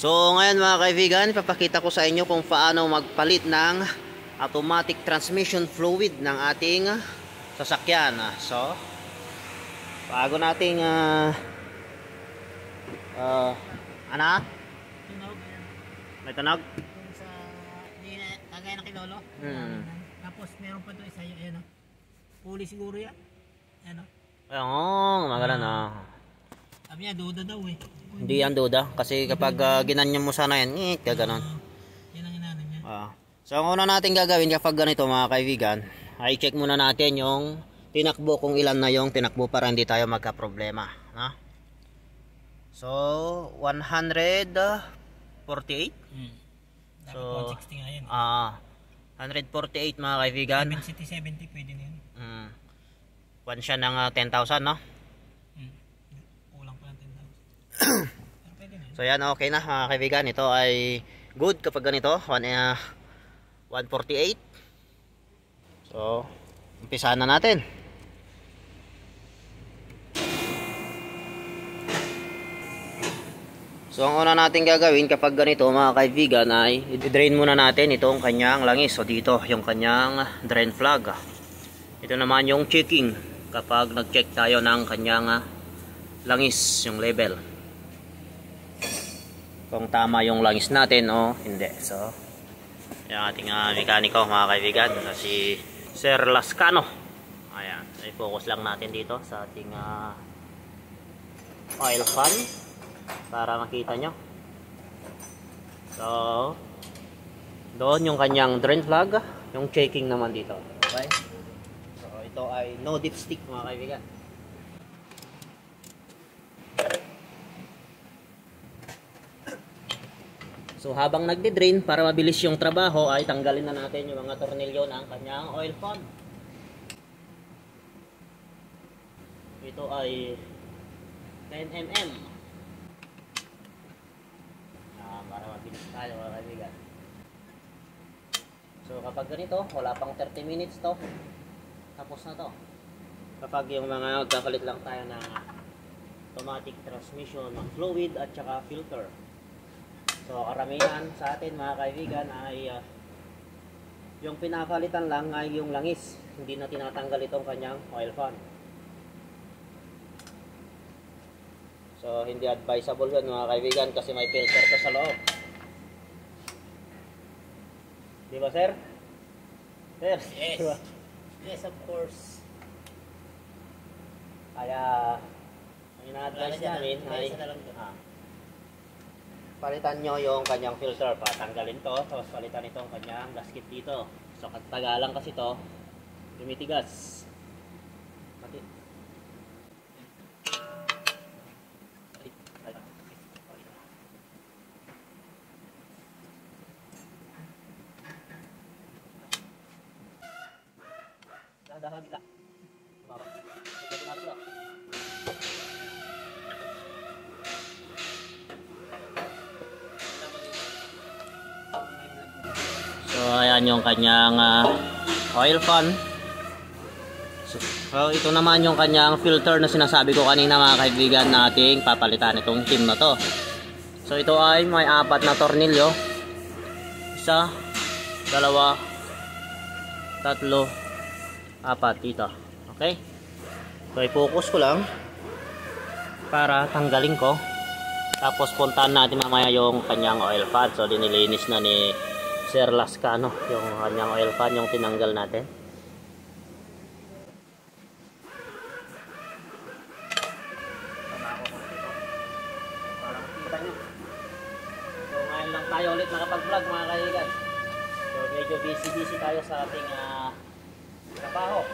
So ngayon mga kaibigan, ipapakita ko sa inyo kung paano magpalit ng automatic transmission fluid ng ating sasakyan. So bago nating ano? Tunog, ayan. May tunog? Kung sa, kagaya ng kilolo. Tapos meron pa doon isa yung, ayan o. Puli siguro yan. Ayan o. Oo, magalan Sabi niya, duda daw eh. Hindi yan duda. Kasi kapag ginanyan mo sana yan, gaganon. Yan ang inaano niya. So ang una natin gagawin kapag ganito mga kaibigan, ay check muna natin yung tinakbo kung ilan na yung tinakbo para hindi tayo magka-problema. So 148. So 160 nga yan. 148 mga kaibigan. 70 pwede na yan. One siya ng 10,000 no? Kulang pa ng 10,000. Pero pwede na yan. So yan, okay na mga kaibigan. Ito ay good kapag ganito 148. So umpisahan na natin. So ang una natin gagawin kapag ganito mga kaibigan ay i-drain muna natin itong kanyang langis. So dito yung kanyang drain plug. Ito naman yung checking kapag nag-check tayo ng kanyang langis, yung level. Kung tama yung langis natin o hindi. So yung ating mekaniko mga kaibigan na si Sir Lascano. Ayan, i-focus lang natin dito sa ating oil pan para makita nyo. So doon yung kanyang drain plug, yung checking naman dito. Okay, so ito ay no dipstick mga kaibigan. So habang nagdi-drain, para mabilis yung trabaho, ay tanggalin na natin yung mga tornilyo ng kanyang oil pan. Ito ay 10mm. Para mabilis tayo mga kaibigan. So kapag ganito, wala pang 30 minutes to, tapos na to. Kapag yung mga nagkakalit lang tayo ng automatic transmission ng fluid at saka filter. So karamihan sa atin mga kaibigan ay yung pinapalitan lang ay yung langis, hindi na tinatanggal itong kanyang oil pan. So hindi advisable yun mga kaibigan kasi may filter to sa loob. Di ba sir? Sir? Yes. Diba? Yes, of course. Kaya ang ina-advise namin ay palitan nyo yung kanyang filter. Patanggalin to, tapos palitan itong kanyang gasket dito. So katagalan kasi to lumitigas. Dahan kita. So ayan yung kanyang oil pan. So ito naman yung kanyang filter na sinasabi ko kanina mga kaibigan nating papalitan itong tim na to. So ito ay may 4 na tornilyo. 1, 2, 3, 4 dito. Okay? So i-focus ko lang para tanggalin ko. Tapos puntahan natin mamaya yung kanyang oil pan. So dinilinis na ni Sir Lascano yung kanyang oil pan, yung tinanggal natin. Para makita nyo. So ngayon lang tayo ulit nakapag-vlog mga kaibigan. So medyo busy tayo sa ating trabaho.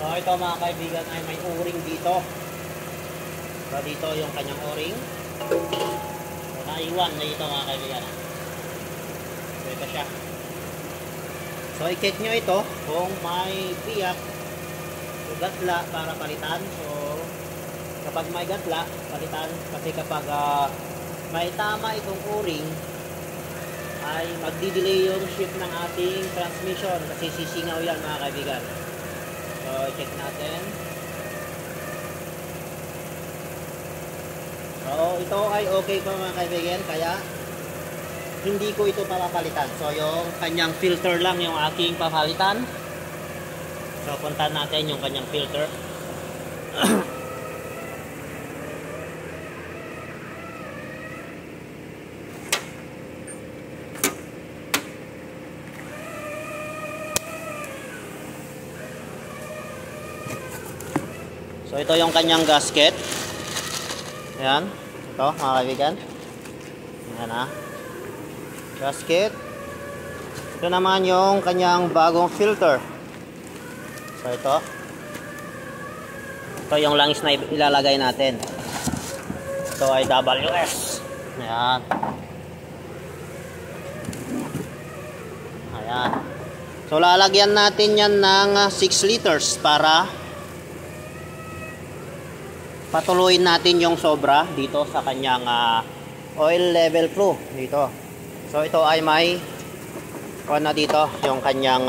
So ito mga kaibigan ay may o-ring dito. So dito yung kanyang o-ring. So, naiwan na ito mga kaibigan. So ito siya. So i-check nyo ito kung may biyak o gatla para palitan. So kapag may gatla, palitan. Kasi kapag may tama itong o-ring, ay magdi-delay yung shift ng ating transmission kasi sisingaw yan mga kaibigan. So check natin. So ito ay okay pa mga kaibigan, kaya hindi ko ito papalitan. So yung kanyang filter lang yung aking papalitan. So puntahan natin yung kanyang filter. So ito yung kanyang gasket. Ayan. Ito mga kaibigan. Ayan ha. Gasket. Ito naman yung kanyang bagong filter. So ito. Ito yung langis na ilalagay natin. Ito ay WS. Ayan. Ayan. So lalagyan natin yan ng 6 liters para patuloyin natin yung sobra dito sa kanyang oil level flow dito. So ito ay may na dito yung kanyang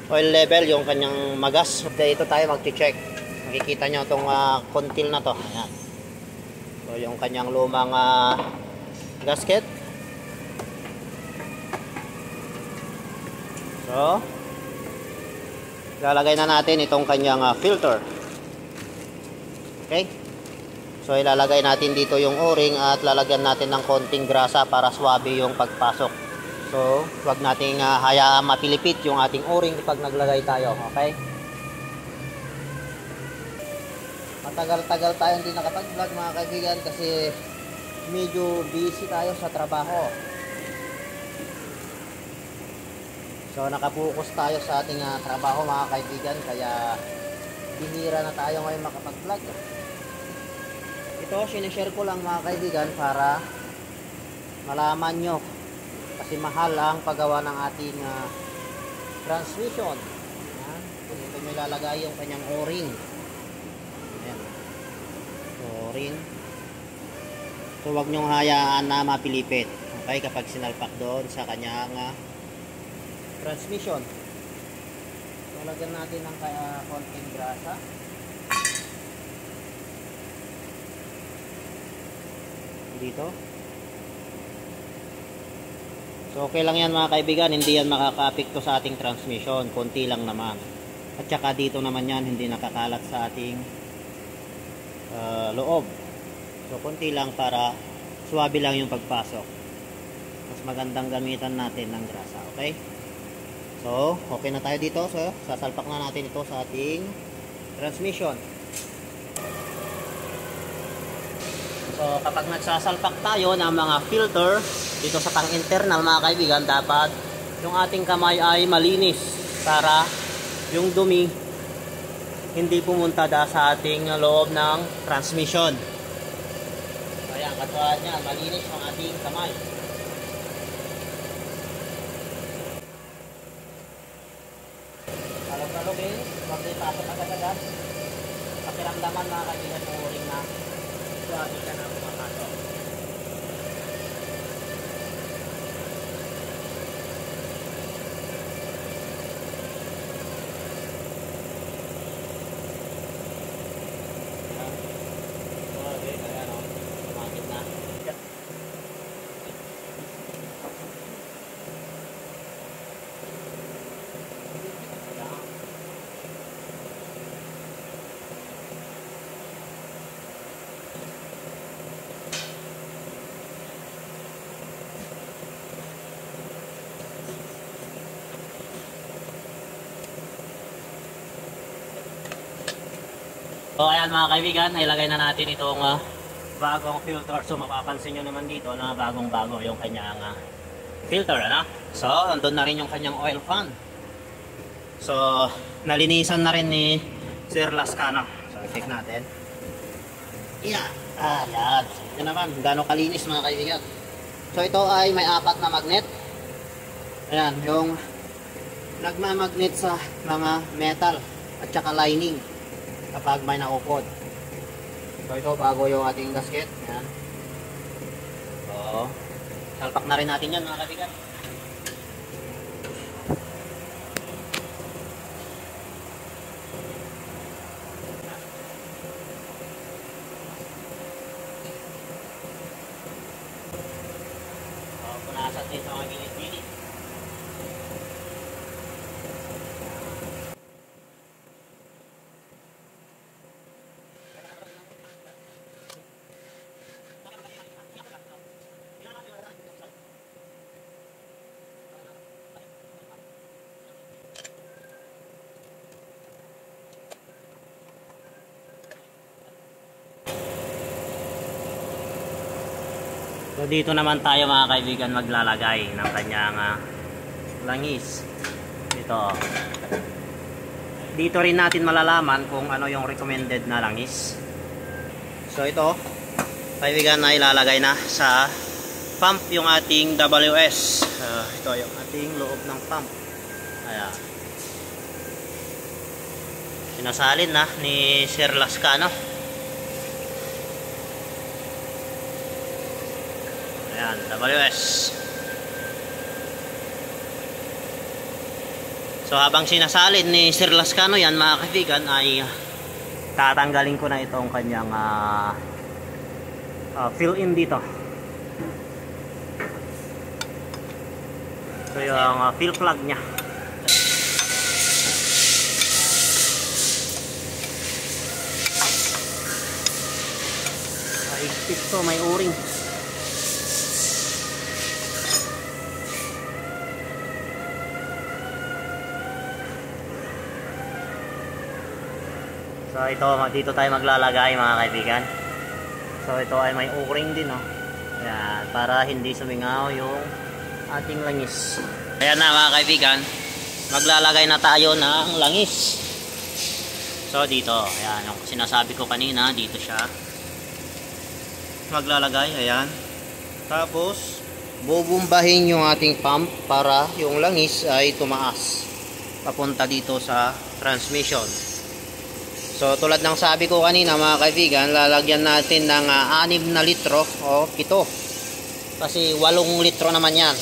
oil level, yung kanyang magas. Dito tayo mag-check. Makikita nyo itong kontil na to. Ayan. So yung kanyang lumang gasket. So lalagay na natin itong kanyang filter. Okay. So ilalagay natin dito yung o-ring at lalagyan natin ng konting grasa para swabe yung pagpasok. So wag nating hayaan mapilipit yung ating o-ring pag naglagay tayo. Okay. Matagal-tagal tayo hindi nakapag-vlog mga kaibigan kasi medyo busy tayo sa trabaho. So nakapokus tayo sa ating trabaho mga kaibigan, kaya bihira na tayo ngayon makapag-vlog. Ito, sinishare ko lang mga kaibigan para malaman nyo kasi mahal ang paggawa ng ating transmission. Ayan. Ito may lalagay yung kanyang o-ring. Ayan. O-ring. So wag nyong hayaan na mapilipit. Okay, kapag sinalpak doon sa kanyang transmission. So lagyan natin ng konting grasa. Dito. So okay lang yan mga kaibigan, hindi yan makaka-apekto sa ating transmission, konti lang naman. At saka dito naman yan, hindi nakakalat sa ating loob. So konti lang para swabe lang yung pagpasok. Mas magandang gamitan natin ng grasa, okay? So okay na tayo dito. So sasalpak na natin ito sa ating transmission. So kapag nagsasalpak tayo ng mga filter dito sa pang-internal mga kaibigan, dapat yung ating kamay ay malinis para yung dumi hindi pumunta sa ating loob ng transmission. So ayan, katulad niyan, malinis ang ating kamay. Talog-talogin, huwag din pasok agad-agad. Pakiramdaman mga kaibigan ng o-ring na suwabi ka na pumapasok. Okay, kaya no, sumakit na. So ayan mga kaibigan, ilagay na natin itong bagong filter. So mapapansin nyo naman dito na bagong-bago yung kanyang filter, ano? So andun na rin yung kanyang oil fan. So nalinisan na rin ni Sir Lascano. So check natin. Yeah. Yan. Ito naman, gaano kalinis mga kaibigan. So ito ay may 4 na magnet. Ayan, yung nagmamagnet sa mga metal at saka lining kapag may naukod. So ito bago yung ating gasket. Ayan. So, salpak na rin natin yan mga kaibigan. Punasan din sa mga gilid-gilid. So dito naman tayo mga kaibigan maglalagay ng kanyang langis. Ito. Dito rin natin malalaman kung ano yung recommended na langis. So ito, kaibigan, na ilalagay na sa pump yung ating WS. Ito yung ating loob ng pump. Ayan. Sinasalin na ni Sir Lascano. Ayan, WS. So habang sinasalin ni Sir Lascano yan mga kaibigan, ay tatanggalin ko na itong kanyang fill in dito. So yung fill plug nya. Higpit to, may o-ring. So ito, dito tayo maglalagay mga kaibigan. So ito ay may o-ring din, no? Ayan, para hindi sumingaw yung ating langis. Ayan na mga kaibigan, maglalagay na tayo ng langis. So dito, ayan, yung sinasabi ko kanina, dito siya maglalagay, ayan. Tapos bubumbahin yung ating pump para yung langis ay tumaas papunta dito sa transmission. So tulad ng sabi ko kanina mga kaibigan, lalagyan natin ng 6 na litro o 7. Kasi 8 litro naman yan.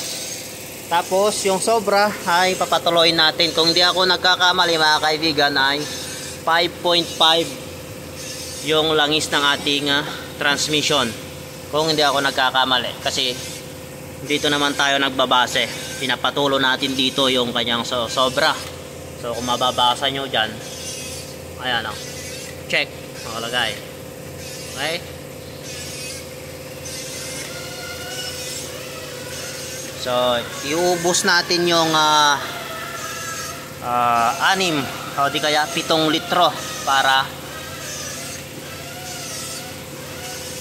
Tapos yung sobra ay papatuloy natin. Kung di ako nagkakamali mga kaibigan ay 5.5 yung langis ng ating transmission. Kung hindi ako nagkakamali. Kasi dito naman tayo nagbabase. Pinapatulo natin dito yung kanyang sobra. So kung mababasa nyo dyan, ayan o, check, nakalagay. Okay, so iubos natin yung 6 o di kaya 7 litro para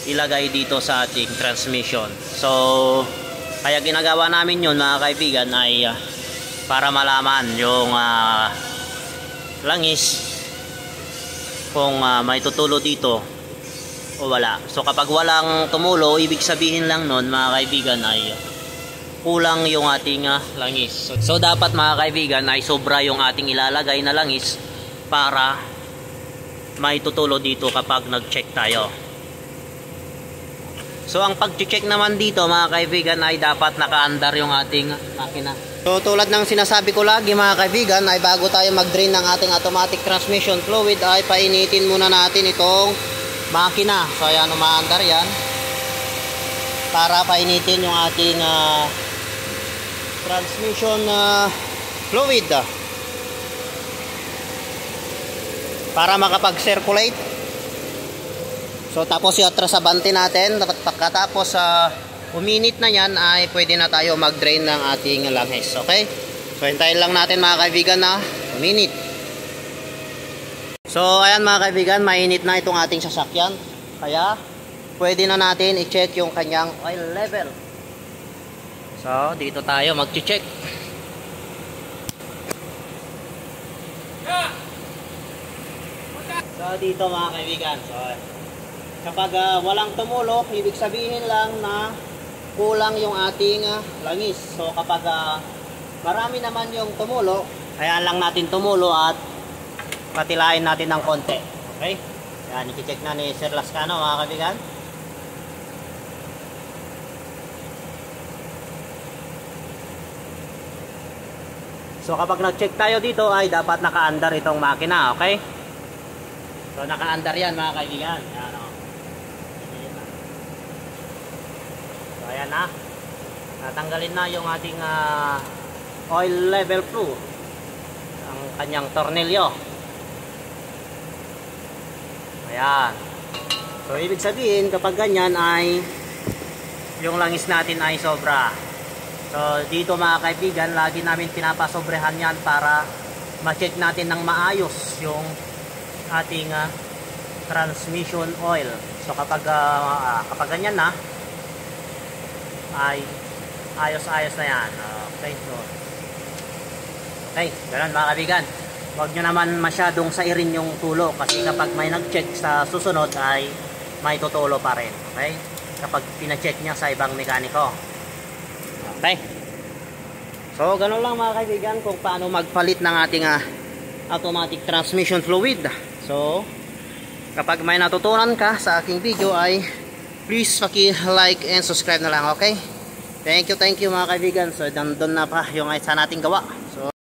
ilagay dito sa ating transmission. So kaya ginagawa namin yun mga kaibigan ay para malaman yung langis kung may tutulo dito o wala. So kapag walang tumulo, ibig sabihin lang nun mga kaibigan ay kulang yung ating langis. So dapat mga kaibigan ay sobra yung ating ilalagay na langis para may tutulo dito kapag nag-check tayo. So ang pag-check naman dito mga kaibigan ay dapat naka-andar yung ating makina. So tulad ng sinasabi ko lagi mga kaibigan ay bago tayo mag-drain ng ating automatic transmission fluid ay painitin muna natin itong makina. So ayan, umaandar yan para painitin yung ating transmission fluid para makapag-circulate. So tapos i-atras sa bante natin. Dapat pagkatapos uminit na yan ay pwede na tayo mag-drain ng ating langis. Okay? So hintayin lang natin mga kaibigan na uminit. So ayan mga kaibigan, mainit na itong ating sasakyan. Kaya pwede na natin i-check yung kanyang oil level. So dito tayo mag-check. So dito mga kaibigan, so Kapag walang tumulo, ibig sabihin lang na kulang yung ating langis. So kapag marami naman yung tumulo, kaya lang natin tumulo at patilain natin ng konti. Okay? Yan, i-check na ni Sir Lascano mga kaibigan. So kapag nag-check tayo dito ay dapat naka-under itong makina, okay? So naka-under yan mga kaibigan. Yan, oh. So ayan na. Natanggalin na yung ating oil level fluid. Ang kanyang tornilyo. Ayan. So ibig sabihin kapag ganyan ay yung langis natin ay sobra. So dito mga kaibigan, lagi namin pinapasobrehan yan para ma-check natin ng maayos yung ating transmission oil. So kapag ganyan na ay ayos-ayos na yan. Okay, so okay, ganun mga kaibigan. Huwag nyo naman masyadong sairin yung tulo kasi kapag may nag-check sa susunod ay may tutulo pa rin. Okay, kapag pina-check niya sa ibang mekaniko. Okay. So, ganun lang mga kaibigan kung paano magpalit ng ating automatic transmission fluid. So, kapag may natutunan ka sa aking video ay please paki-like and subscribe na lang, okay? Thank you mga kaibigan. So, nandun na pa yung isa nating gawa.